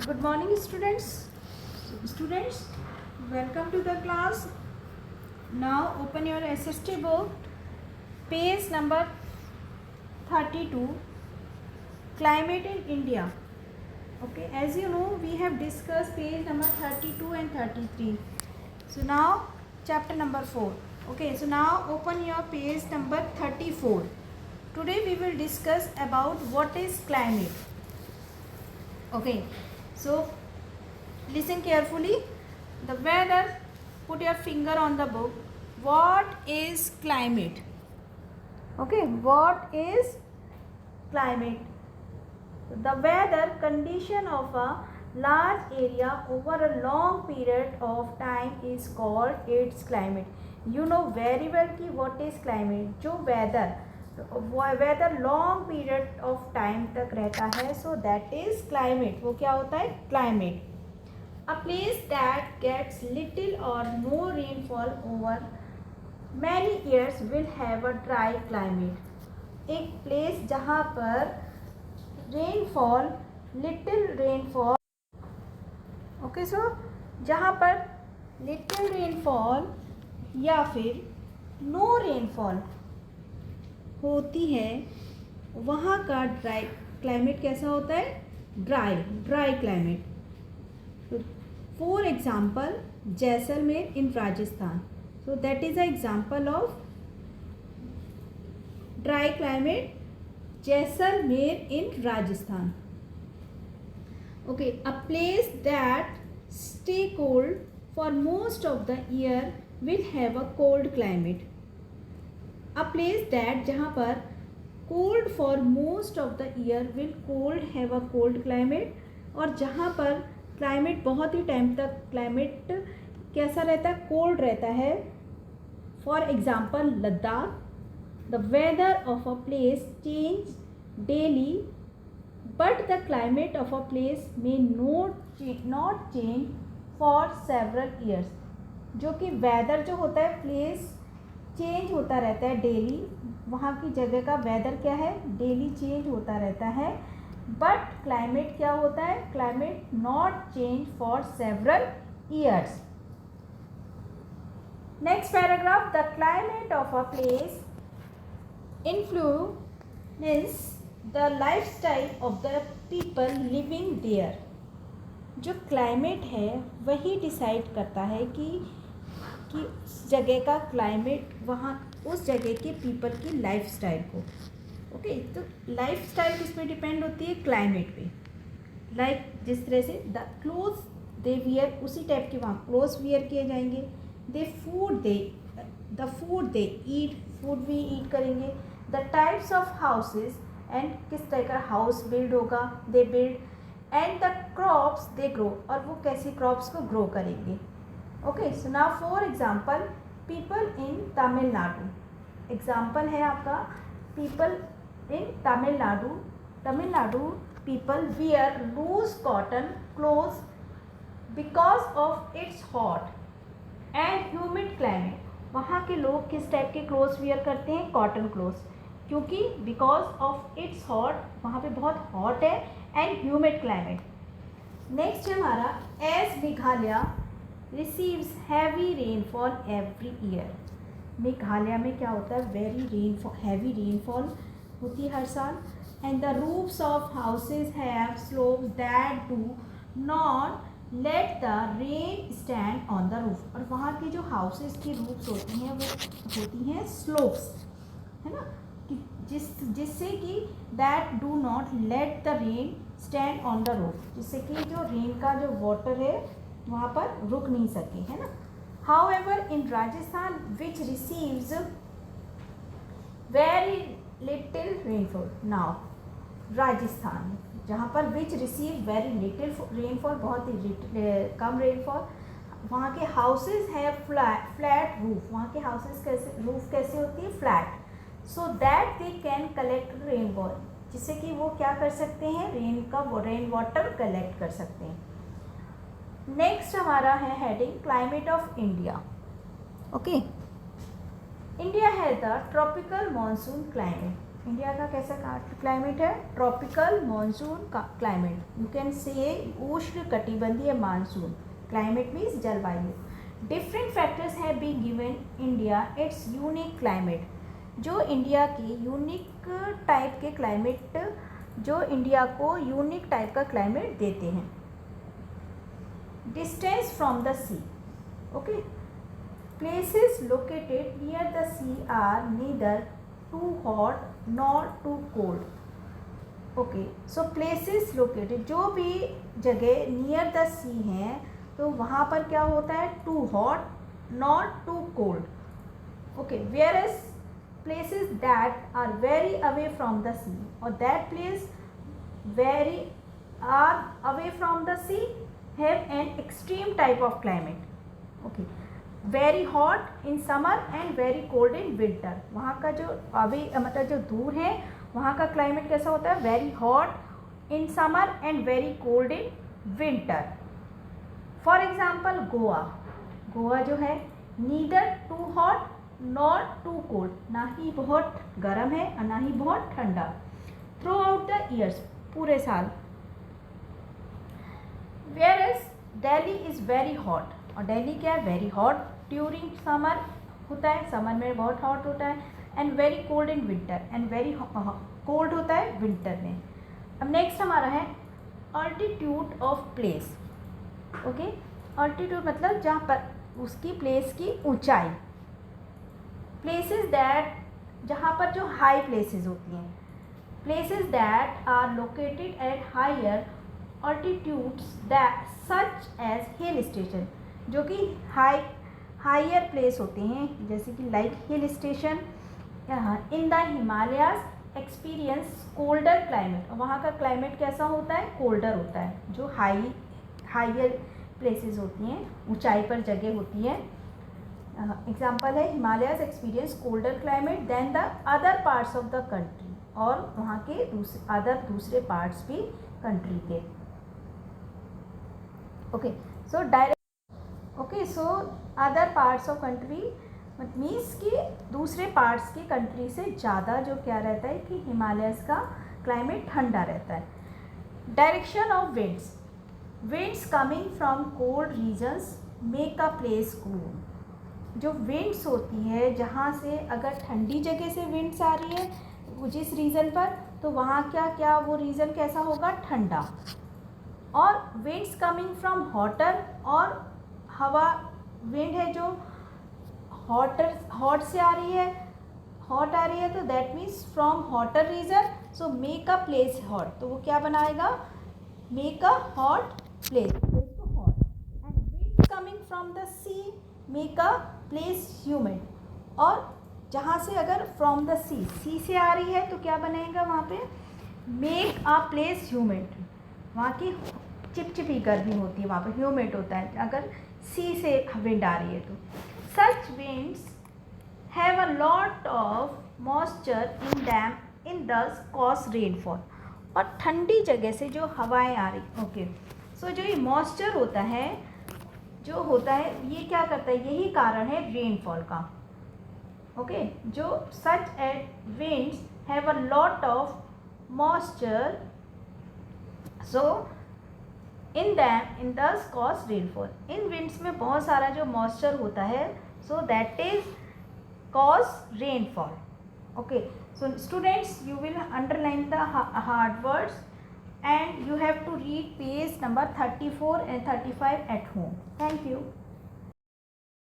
Good morning, students, welcome to the class. Now open your SST book, page number 32, climate in India. Okay, as you know, we have discussed page number 32 and 33. So now chapter number 4. Okay, so now open your page number 34. Today we will discuss about what is climate. Okay, so listen carefully. The weather, put your finger on the book. What is climate? Okay, what is climate? The weather condition of a large area over a long period of time is called its climate. You know very well कि what is climate. जो weather long period of time तक रहता है, so that is climate. वो क्या होता है? Climate. A place that gets little or no rainfall over many years will have a dry climate. एक place जहाँ पर rainfall, little rainfall, okay, so जहाँ पर little rainfall या फिर no rainfall होती है, वहाँ का ड्राई क्लाइमेट कैसा होता है? Dry climate. For example Jaisalmer in Rajasthan. So that is a example of dry climate, Jaisalmer in Rajasthan. Okay, a place that stay cold for most of the year will have a cold climate. A place that जहाँ पर cold for most of the year will cold have a cold climate. और जहाँ पर climate बहुत ही time तक climate कैसा रहता है? कोल्ड रहता है. For example Ladakh. The weather of a place change daily but the climate of a place may not change for several years. जो कि वेदर जो होता है प्लेस चेंज होता रहता है डेली. वहाँ की जगह का वेदर क्या है? डेली चेंज होता रहता है. बट क्लाइमेट क्या होता है? Climate not change for several years. Next paragraph. The climate of a place influence the lifestyle of the people living there. जो क्लाइमेट है वही डिसाइड करता है कि उस जगह का क्लाइमेट, वहाँ उस जगह के पीपल की लाइफस्टाइल को. ओके, तो लाइफस्टाइल किस पे डिपेंड होती है? क्लाइमेट पे. लाइक जिस तरह से द क्लोथ्स दे वियर, उसी टाइप के वहाँ क्लोथ्स वियर किए जाएंगे. The food they eat, food भी ईट करेंगे. The types of houses, and किस तरह का हाउस बिल्ड होगा, they build. And the crops they grow, और वो कैसी क्रॉप्स को ग्रो करेंगे. Okay, so now for example people in Tamil Nadu. Example है आपका people in Tamil Nadu people wear loose cotton clothes because of its hot and humid climate. वहाँ के लोग किस टाइप के क्लोथ्स वियर करते हैं? Cotton clothes. क्योंकि बिकॉज ऑफ इट्स हॉट, वहाँ पे बहुत हॉट है, एंड ह्यूमिड क्लाइमेट. नेक्स्ट है हमारा as Meghalaya receives heavy rainfall every year. Meghalaya में क्या होता है? हैवी रेनफॉल होती है हर साल. And the roofs of houses have slopes that do not let the rain stand on the roof. और वहाँ की जो हाउसेज की रूफ्स होती हैं वो होती हैं स्लोप्स, है ना, कि जिससे कि that do not let the rain stand on the roof, जिससे कि जो रेन का जो वाटर है वहाँ पर रुक नहीं सके, है ना. However, in Rajasthan, which receives very little rainfall. Now, Rajasthan जहाँ पर which receive very little rainfall, बहुत ही कम rainfall, वहाँ के houses है flat roof. वहाँ के houses roof कैसे होती है? flat. So that they can collect rainfall, जिससे कि वो क्या कर सकते हैं? रेन वाटर कलेक्ट कर सकते हैं. नेक्स्ट हमारा है heading climate of India. Okay, India है the tropical monsoon climate. India का कैसा क्लाइमेट है? ट्रॉपिकल मॉनसून का क्लाइमेट, यू कैन से उष्ण कटिबंधीय मानसून। क्लाइमेट मीन्स जलवायु। Different factors have been given India its unique climate. जो इंडिया की यूनिक टाइप के क्लाइमेट, जो इंडिया को यूनिक टाइप का क्लाइमेट देते हैं। Distance from the sea, okay, places located near the sea are neither too hot nor too cold. Okay, so places located, जो भी जगह near the sea हैं तो वहाँ पर क्या होता है? too hot not too cold. Okay, whereas places that are very away from the sea or that place very are away from the sea have an extreme type of climate. Okay, very hot in summer and very cold in winter. वहाँ का जो अभी मतलब जो दूर है वहाँ का क्लाइमेट कैसा होता है? Very hot in summer and very cold in winter. For example Goa, Goa जो है neither too hot not too cold, ना ही बहुत गर्म है और ना ही बहुत ठंडा। थ्रू आउट द ईयर्स, पूरे साल। Whereas Delhi is very hot, और दिल्ली क्या है? वेरी हॉट ड्यूरिंग समर होता है, समर में बहुत हॉट होता है, and very cold in winter, and very cold होता है विंटर में। अब नेक्स्ट हमारा है altitude of place. Okay, altitude मतलब जहाँ पर उसकी प्लेस की ऊंचाई। प्लेसेस दैट, जहाँ पर जो हाई प्लेसेस होती हैं, places that are located at higher altitudes that such as hill station, जो कि हायर प्लेस होते हैं, जैसे कि like hill station in the Himalayas experience colder climate. और वहाँ का क्लाइमेट कैसा होता है? कोल्डर होता है। जो हायर प्लेसेस होती हैं, ऊंचाई पर जगह होती है। एग्जांपल है Himalayas experience colder climate than the other parts of the country, और वहाँ के दूसरे पार्ट्स भी कंट्री के। Okay, so direct, okay, so other parts of country means कि दूसरे पार्ट्स की कंट्री से ज़्यादा जो क्या रहता है कि हिमालयस का क्लाइमेट ठंडा रहता है। Direction of winds, winds coming from cold regions make a place cool. जो विंड्स होती है, जहाँ से अगर ठंडी जगह से विंड्स आ रही है जिस रीजन पर, तो वहाँ क्या वो रीजन कैसा होगा? ठंडा। और विंड्स कमिंग फ्रॉम हॉटर, और हवा विंड है जो हॉट से आ रही है, हॉट आ रही है, तो that means from hotter region, so make a place hot, तो वो क्या बनाएगा? मेक अ हॉट प्लेस को hot. And winds coming from the sea make a place humid, और जहाँ से अगर फ्रॉम द सी से आ रही है तो क्या बनेगा वहाँ पे? मेक अ प्लेस ह्यूमिड, वहाँ की चिपचिपी गर्मी होती है, वहाँ पर ह्यूमिड होता है अगर सी से विंड आ रही है तो। Such winds have a lot of moisture in them in thus cause rainfall, और ठंडी जगह से जो हवाएं आ रही, ओके, सो जो ये मॉइस्चर होता है, जो होता है ये क्या करता है? यही कारण है रेनफॉल का। ओके, जो such at winds have a lot of moisture, so in them in thus cause rainfall, in winds में बहुत सारा जो मॉइस्चर होता है, so that is cause rainfall. Okay, so students, you will underline the hard words and you have to read page number 34 and 35 at home. Thank you.